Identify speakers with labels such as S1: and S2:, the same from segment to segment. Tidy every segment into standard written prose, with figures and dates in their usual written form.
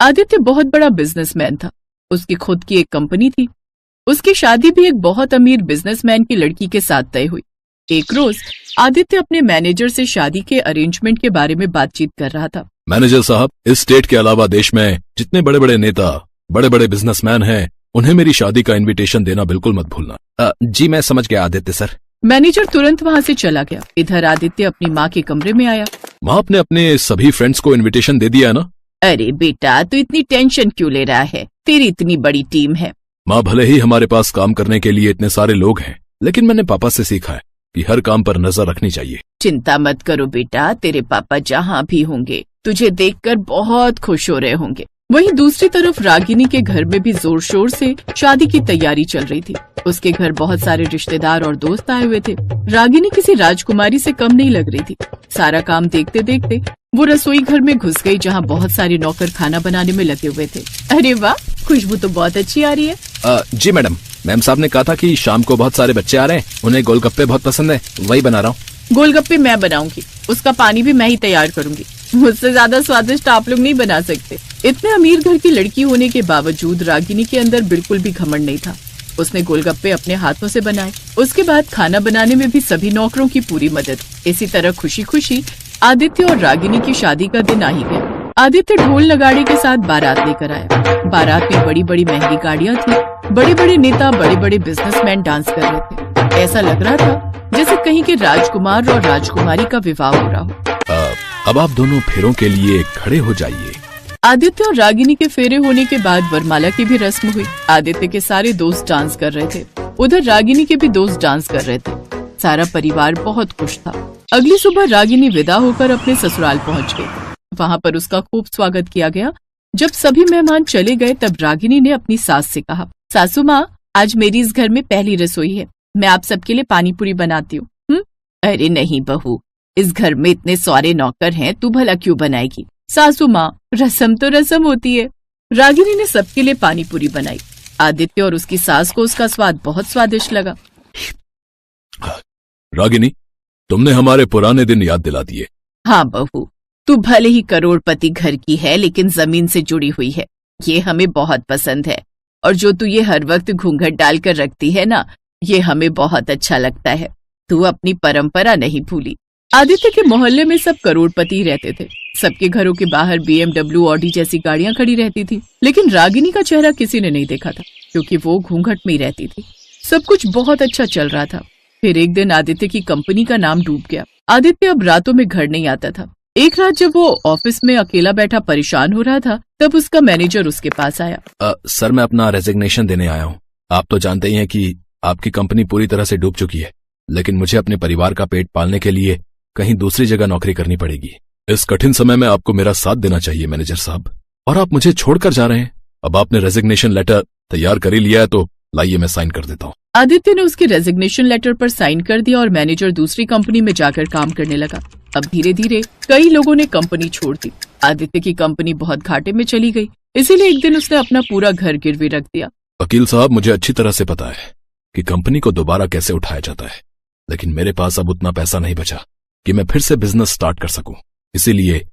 S1: आदित्य बहुत बड़ा बिजनेसमैन था। उसकी खुद की एक कंपनी थी। उसकी शादी भी एक बहुत अमीर बिजनेसमैन की लड़की के साथ तय हुई। एक रोज आदित्य अपने मैनेजर से शादी के अरेंजमेंट के बारे में बातचीत कर रहा था।
S2: मैनेजर साहब, इस स्टेट के अलावा देश में जितने बड़े बड़े नेता, बड़े बड़े बिजनेसमैन हैं, उन्हें मेरी शादी का इनविटेशन देना बिल्कुल मत भूलना।
S3: जी मैं समझ गया आदित्य सर।
S1: मैनेजर तुरंत वहाँ से चला गया। इधर आदित्य अपनी माँ के कमरे में आया।
S2: माँ, आपने अपने सभी फ्रेंड्स को इनविटेशन दे दिया है ना?
S1: अरे बेटा, तू इतनी टेंशन क्यों ले रहा है? तेरी इतनी बड़ी टीम है।
S2: माँ, भले ही हमारे पास काम करने के लिए इतने सारे लोग हैं, लेकिन मैंने पापा से सीखा है कि हर काम पर नजर रखनी चाहिए।
S1: चिंता मत करो बेटा, तेरे पापा जहाँ भी होंगे तुझे देखकर बहुत खुश हो रहे होंगे। वहीं दूसरी तरफ रागिनी के घर में भी जोर शोर से शादी की तैयारी चल रही थी। उसके घर बहुत सारे रिश्तेदार और दोस्त आए हुए थे। रागिनी किसी राजकुमारी से कम नहीं लग रही थी। सारा काम देखते देखते वो रसोई घर में घुस गई, जहाँ बहुत सारे नौकर खाना बनाने में लगे हुए थे। अरे वाह, खुशबू तो बहुत अच्छी आ रही है।
S3: जी मैम साहब ने कहा था कि शाम को बहुत सारे बच्चे आ रहे हैं, उन्हें गोलगप्पे बहुत पसंद है, वही बना रहा हूँ।
S1: गोलगप्पे मैं बनाऊंगी, उसका पानी भी मैं ही तैयार करूंगी। मुझसे ज्यादा स्वादिष्ट आप लोग नहीं बना सकते। इतने अमीर घर की लड़की होने के बावजूद रागिनी के अंदर बिल्कुल भी घमंड नहीं था। उसने गोलगप्पे अपने हाथों से बनाए। उसके बाद खाना बनाने में भी सभी नौकरों की पूरी मदद। इसी तरह खुशी खुशी आदित्य और रागिनी की शादी का दिन आ ही गया। आदित्य ढोल नगाड़े के साथ बारात लेकर आया। बारात में बड़ी बड़ी महंगी गाड़ियाँ थी। बड़े बड़े नेता, बड़े बड़े बिजनेसमैन डांस कर रहे थे। ऐसा लग रहा था जैसे कहीं के राजकुमार और राजकुमारी का विवाह हो रहा हो।
S2: अब आप दोनों फेरों के लिए खड़े हो जाइए।
S1: आदित्य और रागिनी के फेरे होने के बाद वरमाला की भी रस्म हुई। आदित्य के सारे दोस्त डांस कर रहे थे, उधर रागिनी के भी दोस्त डांस कर रहे थे। सारा परिवार बहुत खुश था। अगली सुबह रागिनी विदा होकर अपने ससुराल पहुंच गई। वहां पर उसका खूब स्वागत किया गया। जब सभी मेहमान चले गए तब रागिनी ने अपनी सास से कहा, सासू माँ, आज मेरी इस घर में पहली रसोई है। मैं आप सबके लिए पानी पूरी बनाती हूँ। अरे नहीं बहू, इस घर में इतने सारे नौकर हैं, तू भला क्यों बनाएगी? सासू माँ, रसम तो रसम होती है। रागिनी ने सबके लिए पानी पूरी बनाई। आदित्य और उसकी सास को उसका स्वाद बहुत स्वादिष्ट लगा।
S2: रागिनी, तुमने हमारे पुराने दिन याद दिला दिए।
S1: हाँ बहू, तू भले ही करोड़पति घर की है, लेकिन जमीन से जुड़ी हुई है। ये हमें बहुत पसंद है। और जो तू ये हर वक्त घूंघट डालकर रखती है ना, ये हमें बहुत अच्छा लगता है। तू अपनी परंपरा नहीं भूली। आदित्य के मोहल्ले में सब करोड़पति रहते थे। सबके घरों के बाहर BMW, ऑडी जैसी गाड़ियां खड़ी रहती थी, लेकिन रागिनी का चेहरा किसी ने नहीं देखा था, क्योंकि वो घूंघट में ही रहती थी। सब कुछ बहुत अच्छा चल रहा था। फिर एक दिन आदित्य की कंपनी का नाम डूब गया। आदित्य अब रातों में घर नहीं आता था। एक रात जब वो ऑफिस में अकेला बैठा परेशान हो रहा था, तब उसका मैनेजर उसके पास आया।
S3: सर, मैं अपना रेजिग्नेशन देने आया हूँ। आप तो जानते ही हैं कि आपकी कंपनी पूरी तरह से डूब चुकी है, लेकिन मुझे अपने परिवार का पेट पालने के लिए कहीं दूसरी जगह नौकरी करनी पड़ेगी।
S2: इस कठिन समय में आपको मेरा साथ देना चाहिए मैनेजर साहब, और आप मुझे छोड़कर जा रहे हैं। अब आपने रेजिग्नेशन लेटर तैयार कर ही लिया है, तो लाइए मैं साइन कर देता हूँ।
S1: आदित्य ने उसके रेजिग्नेशन लेटर पर साइन कर दिया और मैनेजर दूसरी कंपनी में जाकर काम करने लगा। अब धीरे धीरे कई लोगों ने कंपनी छोड़ दी। आदित्य की कंपनी बहुत घाटे में चली गई, इसीलिए एक दिन उसने अपना पूरा घर गिरवी रख दिया।
S2: वकील साहब, मुझे अच्छी तरह से पता है कि कंपनी को दोबारा कैसे उठाया जाता है, लेकिन मेरे पास अब उतना पैसा नहीं बचा कि मैं फिर से बिजनेस स्टार्ट कर सकूं। इसीलिए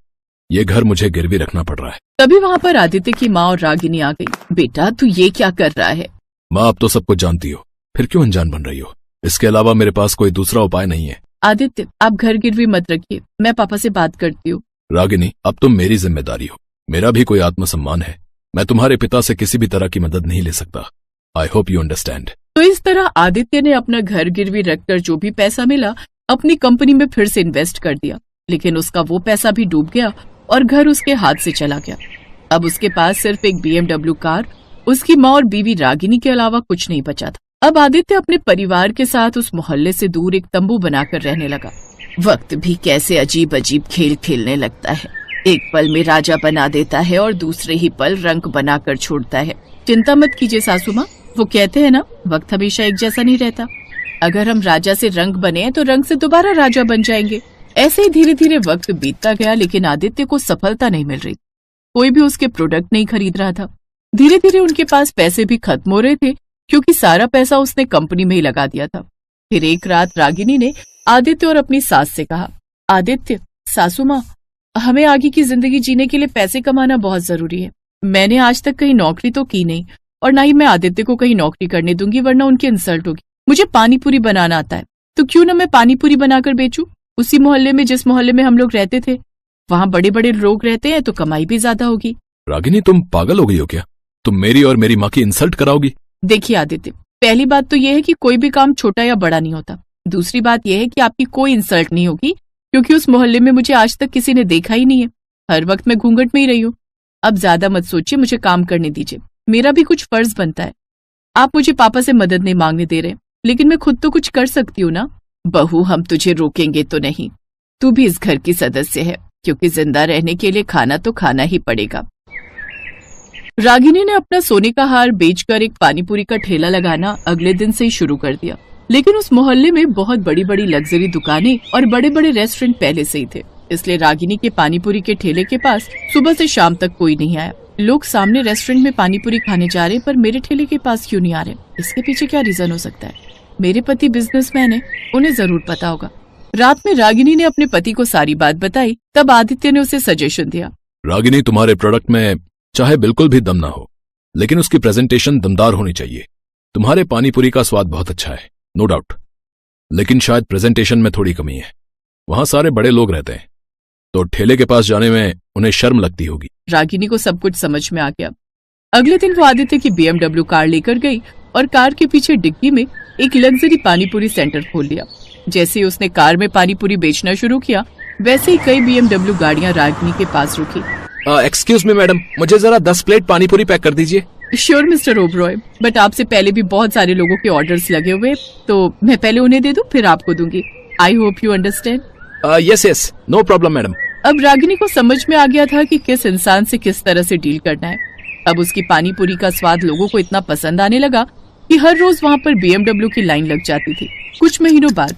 S2: ये घर मुझे गिरवी रखना पड़ रहा है।
S1: तभी वहाँ पर आदित्य की माँ और रागिनी आ गई। बेटा, तू ये क्या कर रहा है?
S2: माँ, आप तो सब कुछ जानती हो, फिर क्यों अनजान बन रही हो? इसके अलावा मेरे पास कोई दूसरा उपाय नहीं है।
S1: आदित्य, आप घर गिरवी मत रखिए, मैं पापा से बात करती हूँ।
S2: रागिनी, अब तुम मेरी जिम्मेदारी हो। मेरा भी कोई आत्मसम्मान है। मैं तुम्हारे पिता से किसी भी तरह की मदद नहीं ले सकता। आई होप यू अंडरस्टैंड।
S1: तो इस तरह आदित्य ने अपना घर गिरवी रखकर जो भी पैसा मिला अपनी कंपनी में फिर से इन्वेस्ट कर दिया, लेकिन उसका वो पैसा भी डूब गया और घर उसके हाथ से चला गया। अब उसके पास सिर्फ एक BMW कार, उसकी माँ और बीवी रागिनी के अलावा कुछ नहीं बचा था। अब आदित्य अपने परिवार के साथ उस मोहल्ले से दूर एक तंबू बनाकर रहने लगा। वक्त भी कैसे अजीब अजीब खेल खेलने लगता है। एक पल में राजा बना देता है और दूसरे ही पल रंक बनाकर छोड़ता है। चिंता मत कीजिए सासू माँ, वो कहते हैं ना, वक्त हमेशा एक जैसा नहीं रहता। अगर हम राजा से रंक बने तो रंक से दोबारा राजा बन जाएंगे। ऐसे ही धीरे धीरे वक्त बीतता गया, लेकिन आदित्य को सफलता नहीं मिल रही। कोई भी उसके प्रोडक्ट नहीं खरीद रहा था। धीरे धीरे उनके पास पैसे भी खत्म हो रहे थे, क्योंकि सारा पैसा उसने कंपनी में ही लगा दिया था। फिर एक रात रागिनी ने आदित्य और अपनी सास से कहा, आदित्य, सासू माँ, हमें आगे की जिंदगी जीने के लिए पैसे कमाना बहुत जरूरी है। मैंने आज तक कहीं नौकरी तो की नहीं और ना ही मैं आदित्य को कहीं नौकरी करने दूंगी, वरना उनकी इंसल्ट होगी। मुझे पानी पूरी बनाना आता है, तो क्यों ना मैं पानी पूरी बनाकर बेचूं। उसी मोहल्ले में जिस मोहल्ले में हम लोग रहते थे, वहां बड़े बड़े लोग रहते हैं तो कमाई भी ज्यादा होगी।
S3: रागिनी, तुम पागल हो गई हो क्या? तुम मेरी और मेरी माँ की इंसल्ट कराओगी?
S1: देखिए आदित्य, पहली बात तो यह है कि कोई भी काम छोटा या बड़ा नहीं होता। दूसरी बात यह है कि आपकी कोई इंसल्ट नहीं होगी, क्योंकि उस मोहल्ले में मुझे आज तक किसी ने देखा ही नहीं है। हर वक्त मैं घूंघट में ही रही हूँ। अब ज्यादा मत सोचिए, मुझे काम करने दीजिए। मेरा भी कुछ फर्ज बनता है। आप मुझे पापा से मदद नहीं मांगने दे रहे, लेकिन मैं खुद तो कुछ कर सकती हूँ ना। बहू, हम तुझे रोकेंगे तो नहीं। तू भी इस घर की सदस्य है, क्योंकि जिंदा रहने के लिए खाना तो खाना ही पड़ेगा। रागिनी ने अपना सोने का हार बेचकर एक पानीपुरी का ठेला लगाना अगले दिन से ही शुरू कर दिया। लेकिन उस मोहल्ले में बहुत बड़ी बड़ी लग्जरी दुकानें और बड़े बड़े रेस्टोरेंट पहले से ही थे, इसलिए रागिनी के पानीपुरी के ठेले के पास सुबह से शाम तक कोई नहीं आया। लोग सामने रेस्टोरेंट में पानीपुरी खाने जा रहे, पर मेरे ठेले के पास क्यों नहीं आ रहे? इसके पीछे क्या रीजन हो सकता है? मेरे पति बिजनेसमैन है, उन्हें जरूर पता होगा। रात में रागिनी ने अपने पति को सारी बात बताई। तब आदित्य ने उसे सजेशन दिया।
S3: रागिनी, तुम्हारे प्रोडक्ट में चाहे बिल्कुल भी दम ना हो, लेकिन उसकी प्रेजेंटेशन दमदार होनी चाहिए। तुम्हारे पानीपुरी का स्वाद बहुत अच्छा है, नो डाउट, लेकिन शायद प्रेजेंटेशन में थोड़ी कमी है। वहां सारे बड़े लोग रहते हैं, तो ठेले के पास जाने में उन्हें शर्म लगती होगी।
S1: रागिनी को सब कुछ समझ में आ गया। अगले दिन वो आदित्य की BMW कार लेकर गई और कार के पीछे डिग्गी में एक लग्जरी पानीपुरी सेंटर खोल लिया। जैसे ही उसने कार में पानीपुरी बेचना शुरू किया, वैसे ही कई BMW गाड़ियां रागिनी के पास रुकी।
S3: एक्सक्यूज मी मैडम, मुझे जरा 10 प्लेट पानीपुरी पैक कर दीजिए।
S1: श्योर मिस्टर ओबरॉय, बट आपसे पहले भी बहुत सारे लोगों के ऑर्डर्स लगे हुए, तो मैं पहले उन्हें दे दूं, फिर आपको दूंगी। I hope you understand.
S3: Yes yes, no problem madam.
S1: अब रागिनी को समझ में आ गया था कि किस इंसान से किस तरह से डील करना है। अब उसकी पानीपुरी का स्वाद लोगों को इतना पसंद आने लगा कि हर रोज वहाँ पर BMW की लाइन लग जाती थी। कुछ महीनों बाद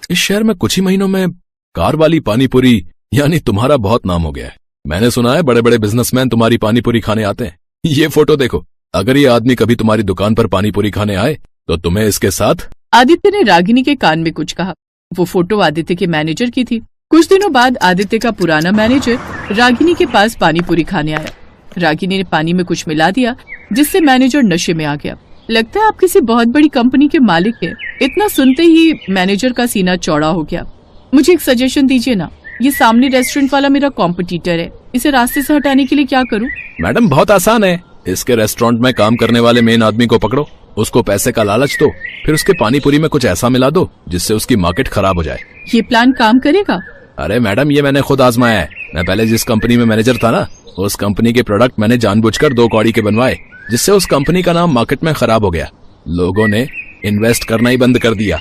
S3: इस शहर में कुछ ही महीनों में कार वाली पानीपुरी यानी तुम्हारा बहुत नाम हो गया है। मैंने सुना है बड़े बड़े बिजनेसमैन तुम्हारी पानीपुरी खाने आते हैं। ये फोटो देखो, अगर ये आदमी कभी तुम्हारी दुकान पर पानीपुरी खाने आए तो तुम्हें इसके साथ।
S1: आदित्य ने रागिनी के कान में कुछ कहा। वो फोटो आदित्य के मैनेजर की थी। कुछ दिनों बाद आदित्य का पुराना मैनेजर रागिनी के पास पानीपुरी खाने आया। रागिनी ने पानी में कुछ मिला दिया, जिससे मैनेजर नशे में आ गया। लगता है आप किसी बहुत बड़ी कंपनी के मालिक हैं। इतना सुनते ही मैनेजर का सीना चौड़ा हो गया। मुझे एक सजेशन दीजिए ना, ये सामने रेस्टोरेंट वाला मेरा कॉम्पिटिटर है, इसे रास्ते से हटाने के लिए क्या करूं?
S3: मैडम, बहुत आसान है। इसके रेस्टोरेंट में काम करने वाले मेन आदमी को पकड़ो, उसको पैसे का लालच दो, फिर उसके पानीपुरी में कुछ ऐसा मिला दो जिससे उसकी मार्केट खराब हो जाए।
S1: ये प्लान काम करेगा?
S3: अरे मैडम, ये मैंने खुद आजमाया है। मैं पहले जिस कंपनी में मैनेजर था ना, उस कंपनी के प्रोडक्ट मैंने जानबूझकर 2 कौड़ी के बनवाए, जिससे उस कंपनी का नाम मार्केट में खराब हो गया। लोगों ने इन्वेस्ट करना ही बंद कर दिया।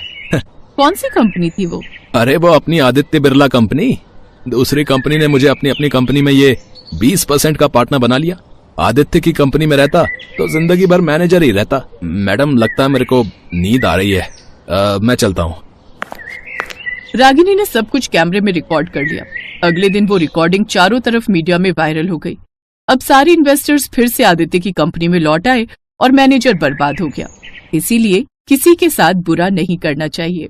S1: कौन सी कंपनी थी वो?
S3: अरे वो अपनी आदित्य बिरला कंपनी। दूसरी कंपनी ने मुझे अपनी कंपनी में ये 20% का पार्टनर बना लिया। आदित्य की कंपनी में रहता तो जिंदगी भर मैनेजर ही रहता। मैडम, लगता है मेरे को नींद आ रही है, मैं चलता हूँ।
S1: रागिनी ने सब कुछ कैमरे में रिकॉर्ड कर लिया। अगले दिन वो रिकॉर्डिंग चारों तरफ मीडिया में वायरल हो गई। अब सारे इन्वेस्टर्स फिर से आदित्य की कंपनी में लौट आए और मैनेजर बर्बाद हो गया। इसीलिए किसी के साथ बुरा नहीं करना चाहिए।